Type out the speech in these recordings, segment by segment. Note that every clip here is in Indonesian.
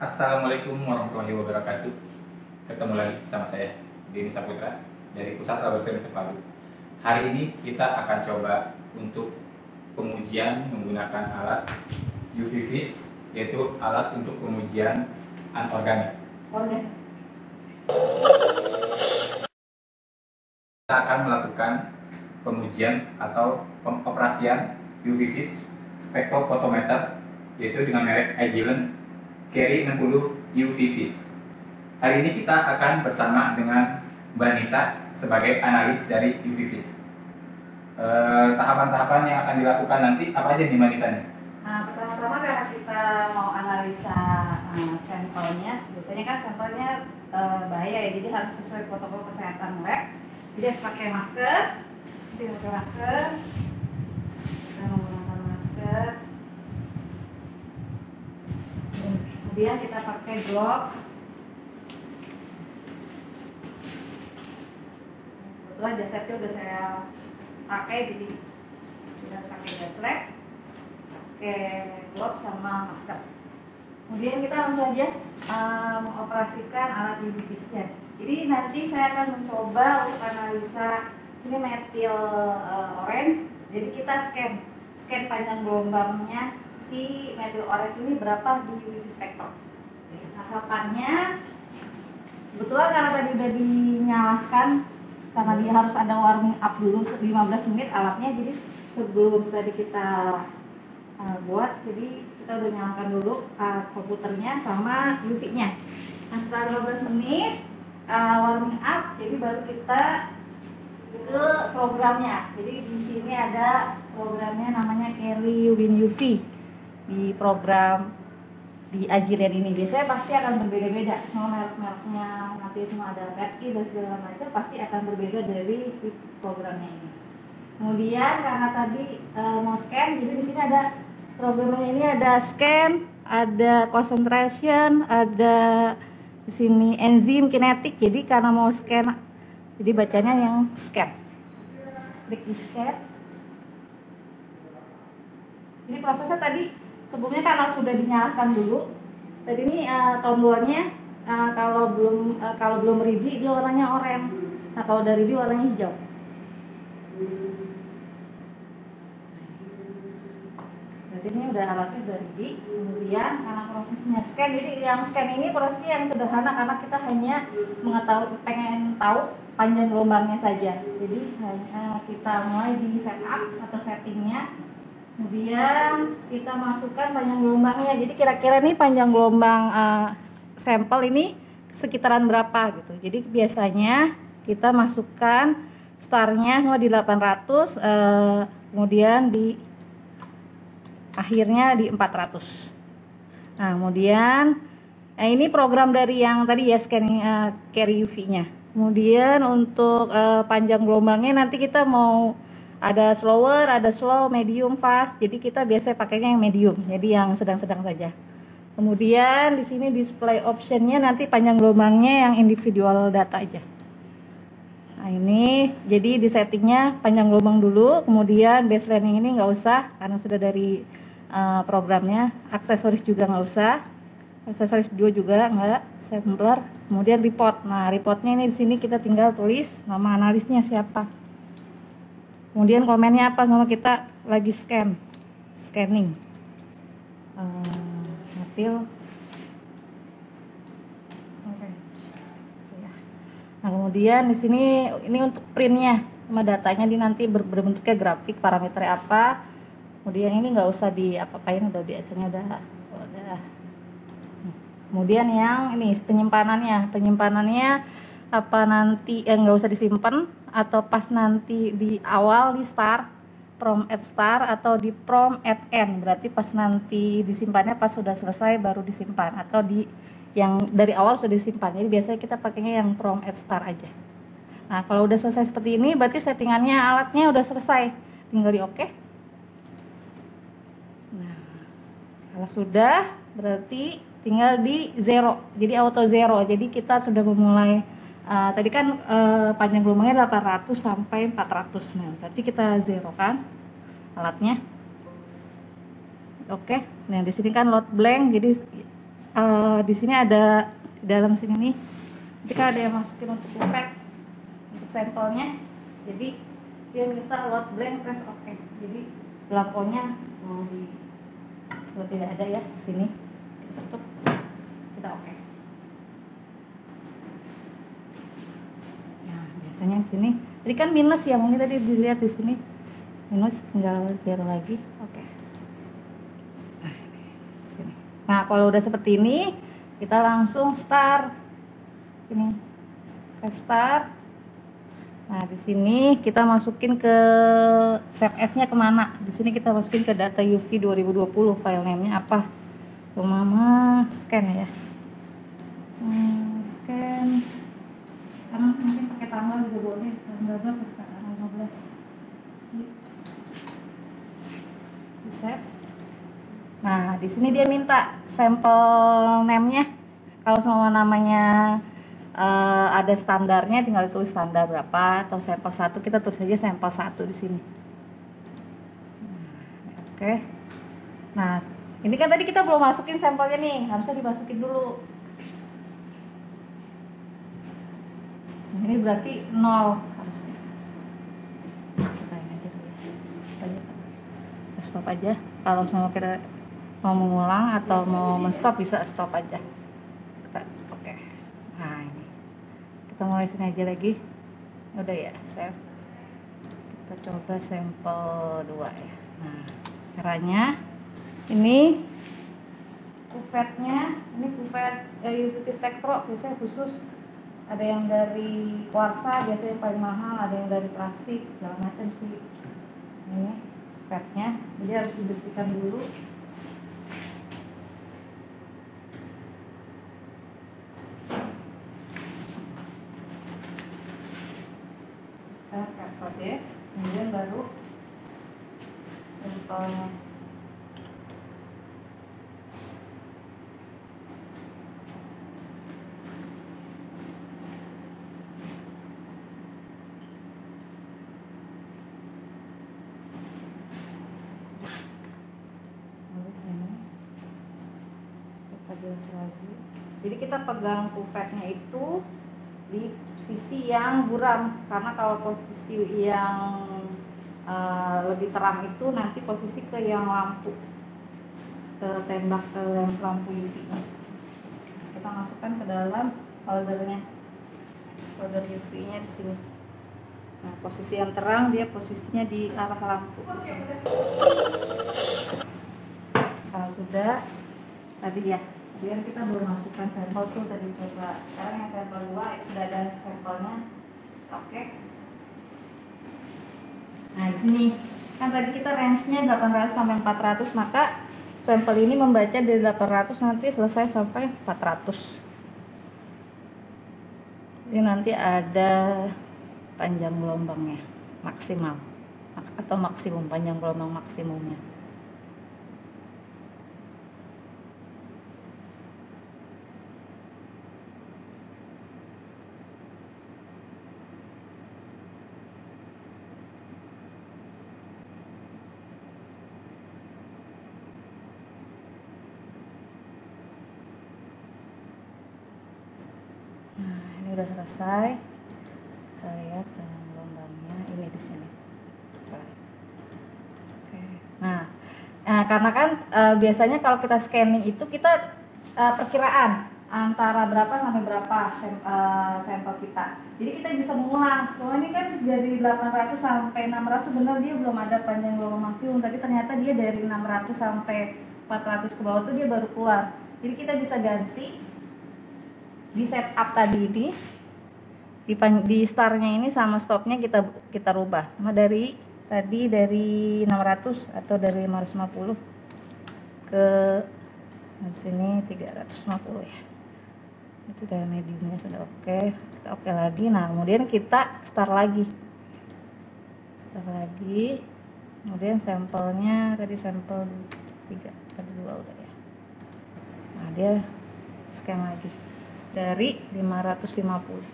Assalamualaikum warahmatullahi wabarakatuh. Ketemu lagi sama saya, Denny Saputra dari Pusat Laboratorium Terpadu. Hari ini kita akan coba untuk pengujian menggunakan alat UV Vis, yaitu alat untuk pengujian anorganik. Kita akan melakukan pengujian atau pengoperasian UV Vis spektrofotometer, yaitu dengan merek Agilent Carry 60 UV Vis. Hari ini kita akan bersama dengan Mbak Nita sebagai analis dari UV Vis. Tahapan-tahapan yang akan dilakukan nanti apa aja nih Mbak Nita? Pertama-tama karena kita mau analisa sampelnya, biasanya kan sampelnya bahaya ya, jadi harus sesuai protokol kesehatan lab. Jadi harus pakai masker, kita menggunakan masker. Kemudian kita pakai gloves. Kebetulan jasnya udah saya pakai, jadi kita pakai jas lab, pakai gloves sama masker. Kemudian kita langsung saja mengoperasikan alat UV Vis-nya. Jadi nanti saya akan mencoba untuk analisa ini metil orange. Jadi kita scan panjang gelombangnya si metil orange ini berapa di UV spektrum. Tahapannya kebetulan karena tadi udah dinyalakan, karena dia harus ada warming up dulu 15 menit alatnya, jadi sebelum tadi kita buat, jadi kita udah nyalakan dulu komputernya sama UV-nya. Nah, setelah 15 menit warming up, jadi baru kita ke programnya. Jadi di sini ada programnya namanya Carry Win UV. Di program di Agilent ini biasanya pasti akan berbeda-beda, semua merek-mereknya nanti semua ada PRI dan segala macam, pasti akan berbeda dari si programnya ini. Kemudian karena tadi mau scan, jadi di sini ada programnya ini, ada scan, ada concentration, ada di sini enzim kinetik. Jadi karena mau scan, jadi bacanya yang scan. Klik di scan. Jadi prosesnya tadi sebelumnya karena sudah dinyalakan dulu. Tadi ini tombolnya kalau belum ready dia warnanya oranye. Nah, kalau udah ready warnanya hijau. Jadi ini udah alatnya udah ready. Kemudian karena prosesnya scan, jadi yang scan ini prosesnya yang sederhana karena kita hanya pengen tahu panjang gelombangnya saja. Jadi kita mulai di setup atau settingnya. Kemudian kita masukkan panjang gelombangnya. Jadi kira-kira nih panjang gelombang sampel ini sekitaran berapa gitu. Jadi biasanya kita masukkan startnya di 800, kemudian di akhirnya di 400. Nah, kemudian ini program dari yang tadi ya, scanning Carry UV-nya. Kemudian untuk panjang gelombangnya nanti kita mau ada slower, ada slow, medium, fast. Jadi kita biasanya pakainya yang medium, jadi yang sedang-sedang saja. Kemudian di sini display optionnya nanti panjang gelombangnya yang individual data aja. Nah, ini jadi di settingnya panjang gelombang dulu, kemudian baseline ini nggak usah karena sudah dari programnya. Aksesoris juga nggak usah, aksesoris juga nggak, sampler. Kemudian report. Nah, reportnya ini di sini kita tinggal tulis nama analisnya siapa. Kemudian komennya apa, sama kita lagi scanning metil. Oke. Nah, kemudian di sini ini untuk printnya sama datanya, di nanti berbentuknya grafik, parameternya apa. Kemudian ini nggak usah diapa-apain, udah biasanya udah. Kemudian yang ini penyimpanannya apa nanti nggak usah disimpan, atau pas nanti di awal di start from at start atau di from at end, berarti pas nanti disimpannya pas sudah selesai baru disimpan, atau di yang dari awal sudah disimpan. Jadi biasanya kita pakainya yang from at start aja. Nah, kalau udah selesai seperti ini berarti settingannya alatnya udah selesai, tinggal di oke. Nah, kalau sudah berarti tinggal di zero, jadi auto zero. Jadi kita sudah memulai tadi kan panjang gelombangnya 800 sampai 400. Nah, berarti kita zero kan alatnya. Oke. Nah, di sini kan load blank, jadi di sini ada di dalam sini nih. Ketika ada yang masukin untuk pipet untuk sampelnya, jadi dia minta load blank press OK. Jadi lampunya kalau tidak ada ya di sini kita tutup, kita OK. Nah biasanya di sini tadi kan minus ya, mungkin tadi dilihat di sini minus, tinggal zero lagi. OK. Nah kalau udah seperti ini kita langsung start. Ini start. Nah di sini kita masukin ke save as-nya kemana? Di sini kita masukin ke data UV 2020. File name-nya apa? Mama scan ya. Scan. Karena mungkin pakai tanggal juga boleh. Tanggal berapa sekarang? 15. Di save. Nah di sini dia minta sampel name-nya. Kalau semua namanya ada standarnya, tinggal tulis standar berapa, atau sampel 1 kita tulis aja sampel 1 di sini. Oke. Nah, ini kan tadi kita belum masukin sampelnya nih, harusnya dimasukin dulu. Ini berarti 0 harusnya. Kita ini aja dulu. Kita stop aja. Kalau semua kita mau mengulang atau mau men-stop bisa stop aja. Oke. Nah, ini. Kita mulai sini aja lagi. Udah ya, save. Kita coba sampel 2 ya. Nah, caranya ini kuvetnya, ini kuvet UV spektro biasanya khusus. Ada yang dari kuarsa biasanya paling mahal, ada yang dari plastik, segala macam sih. Ini kuvetnya, jadi harus dibersihkan dulu. Kemudian baru sampelnya. Jadi kita pegang kuvetnya itu di sisi yang buram, karena kalau posisi yang lebih terang itu nanti posisi ke yang lampu, ke tembak ke lampu UV-nya. Kita masukkan ke dalam holdernya, holder UV-nya di sini. Nah posisi yang terang dia posisinya di arah lampu. Kalau sudah tadi ya. Kemudian kita baru masukkan sampel tuh tadi coba. Sekarang yang sampel 2 sudah ada sampelnya. Oke. Nah, di sini kan tadi kita range-nya 800 sampai 400, maka sampel ini membaca dari 800 nanti selesai sampai 400. Ini nanti ada panjang gelombangnya maksimal atau maksimum, panjang gelombang maksimumnya. Udah selesai. Kita lihat dengan gelombangnya ini di sini. Oke. Nah, karena kan biasanya kalau kita scanning itu kita perkiraan antara berapa sampai berapa sampel kita. Jadi kita bisa mengulang. Cuma ini kan dari 800 sampai 600 benar dia belum ada panjang gelombang maksimum, tapi ternyata dia dari 600 sampai 400 ke bawah tuh dia baru keluar. Jadi kita bisa ganti di setup tadi ini, di startnya ini sama stopnya kita rubah. Nah, dari tadi dari 600 atau dari 550 ke sini 350 ya. Itu udah mediumnya sudah oke. Kita oke lagi. Nah kemudian kita start lagi. Kemudian sampelnya tadi sampel 3 tadi 2 udah ya. Nah dia scan lagi dari 550.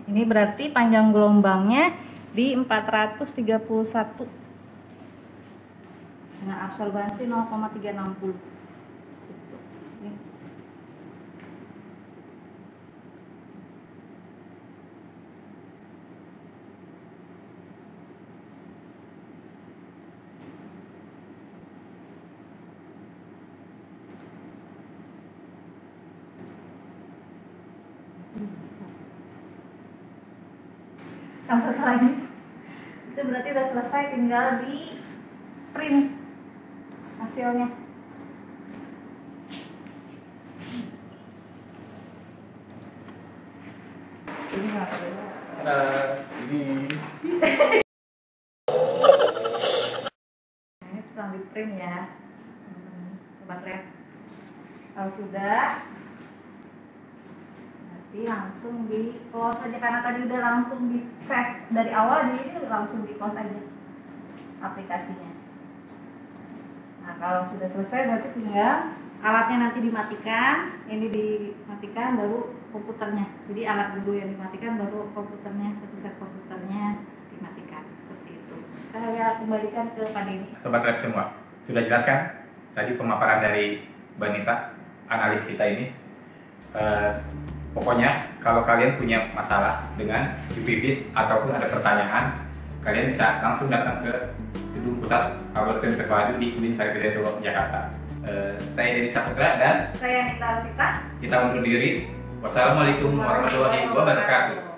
Ini berarti panjang gelombangnya di 431 dengan absorbansi 0,360. Gitu. Ini. Tambah lagi. Itu berarti udah selesai, tinggal di print hasilnya. Ini apa ya? Ini Ini sedang di print ya, sobat lab. Kalau sudah, nanti langsung di close aja karena tadi udah langsung di save dari awal, jadi ini langsung di close aja aplikasinya. Nah kalau sudah selesai berarti tinggal alatnya nanti dimatikan, ini dimatikan baru komputernya. Jadi alat dulu yang dimatikan baru komputernya, satu set komputernya dimatikan seperti itu. Saya kembalikan ke Pak Denny. Sobat Lab semua, sudah jelaskan tadi pemaparan dari Mbak Nita, analis kita ini. Pokoknya kalau kalian punya masalah dengan UV-Vis ataupun ada pertanyaan, kalian bisa langsung datang ke Gedung Pusat Laboratorium Terpadu di UIN Sarjana Jakarta. Saya Denny Saputra dan Saya Nita Sita. kita undur diri. Wassalamualaikum warahmatullahi wabarakatuh.